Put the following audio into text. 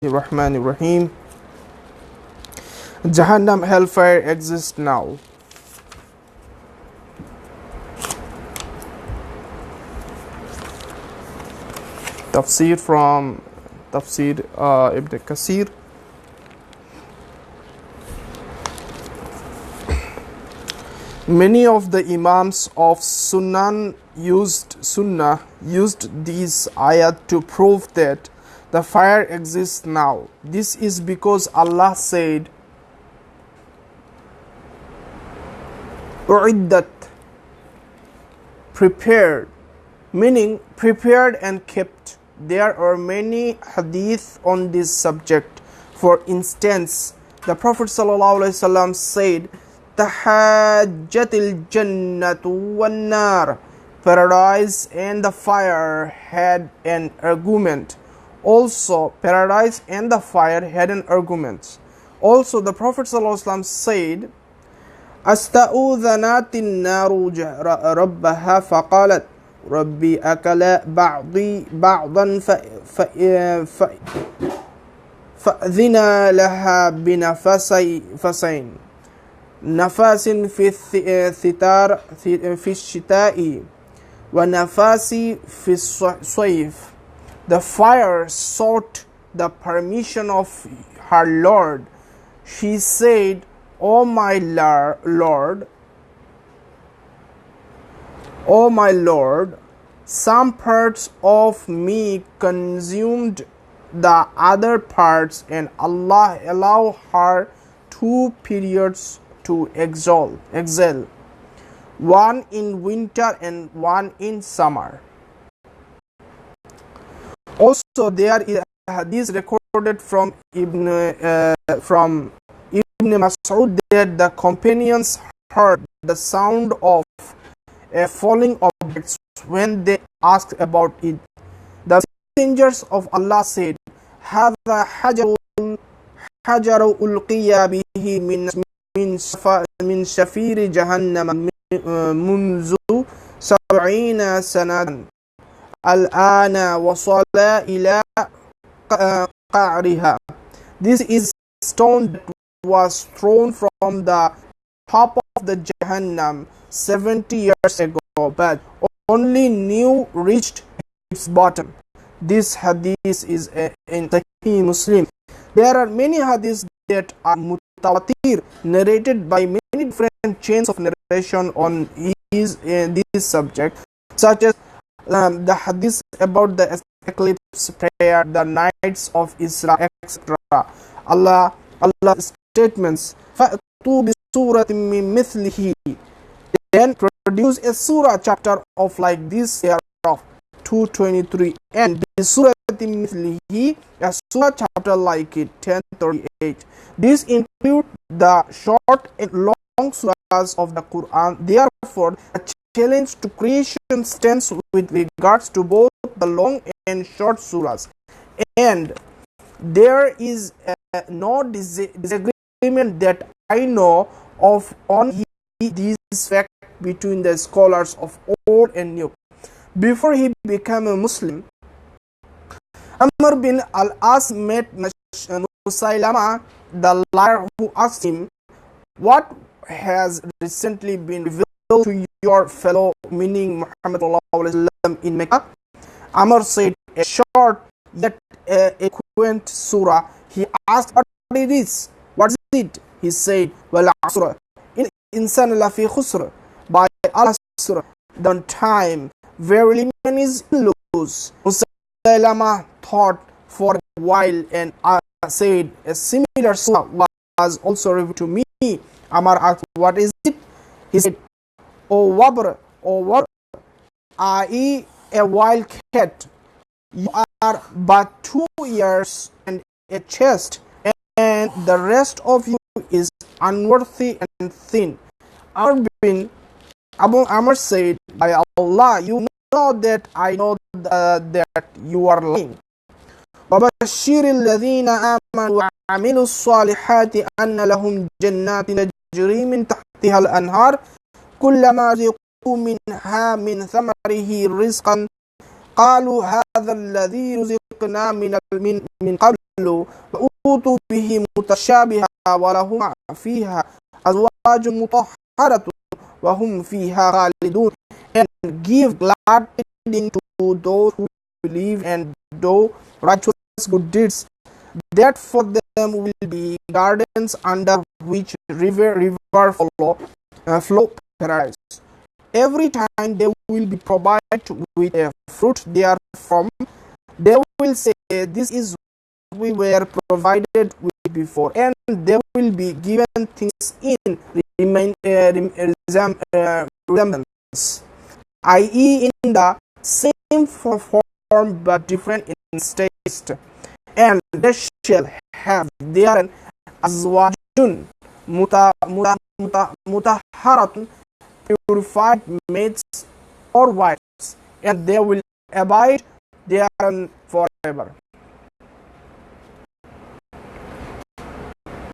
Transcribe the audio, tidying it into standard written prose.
Rahmanir Rahim. Jahannam hellfire exists now. Tafsir from Tafsir Ibn Kasir. Many of the Imams of Sunnah used these ayat to prove that the fire exists now. This is because Allah said, "U'iddat," prepared, meaning prepared and kept. There are many hadith on this subject. For instance, the Prophet ﷺ said, "Tahajjatil jannatu wan nar," paradise and the fire had an argument. Also, paradise and the fire had an argument. Also, the Prophet ﷺ said, "Asta'udhanat an-naru rabbaha faqalat rabbi akala ba'di ba'dan fa'adhina laha binafasain nafasin fi thitar fi shita'i wa nafasi fi sayf." The fire sought the permission of her Lord. She said, "O my Lord, some parts of me consumed the other parts, and Allah allow her 2 periods to exhale, one in winter and one in summer." Also, there is a hadith recorded from Ibn Mas'ud that the companions heard the sound of a falling object when they asked about it. The messengers of Allah said, "Hadha hajaru ulqiya bihi min shafiri jahannam munzu 70 sanatan. Al-ana wasala ila qa'riha." This is stone that was thrown from the top of the Jahannam 70 years ago, but only new reached its bottom. This hadith is in Sahih Muslim. There are many hadiths that are mutawatir, narrated by many different chains of narration on this subject, such as the hadith about the eclipse prayer, the nights of Isra, etc. Allah statements, "Fa'tu bi suratin min mithlihi," then produce a surah chapter of like this year of 223, and bi suratin mithlihi, a surah chapter like it 1038. This include the short and long surahs of the Quran. Therefore, a challenge to creation stands with regards to both the long and short surahs, and there is no disagreement that I know of on this fact between the scholars of old and new. Before he became a Muslim, Amr bin al-As met Musaylama the liar, who asked him, "What has recently been revealed to your fellow," meaning Muhammad in Mecca? Amr said, "A short yet eloquent surah." He asked, "What is this? What is it?" He said, "Wal asr, insan lafi khusr," by al-asr, the time, verily man is loose. Musaylama thought for a while and said, "A similar surah was also revealed to me." Amr asked, "What is it?" He said, O wabr, i.e. a wild cat, you are but 2 years and a chest, and the rest of you is unworthy and thin. Abu Amr said, "By Allah, you know that I know that you are lying. وَبَشِّرِ الَّذِينَ آمَنُوا وَعَمِلُوا الصَّالِحَاتِ أَنَّ لَهُمْ جَنَّاتٍ تَجْرِي مِنْ تَحْتِهَا الْأَنْهَارُ كُلَّمَا رِزِقُوا مِنْهَا مِنْ ثَمَرِهِ رِزْقًا قَالُوا هَذَا الَّذِي رُزِقْنَا مِنْ قَبْلُ وأوتوا به متشابها ولهم فيها أزواج مطهرة وهم فيها خالدون. And give glad tidings to those who believe and do righteous good deeds, that for them will be gardens under which river flow paradise. Every time they will be provided with a fruit therefrom, they will say, "This is what we were provided with before," and they will be given things in resemblance, i.e., in the same form but different in taste. And they shall have therein azwajun mutahharatun, purified maids or wives, and they will abide therein forever.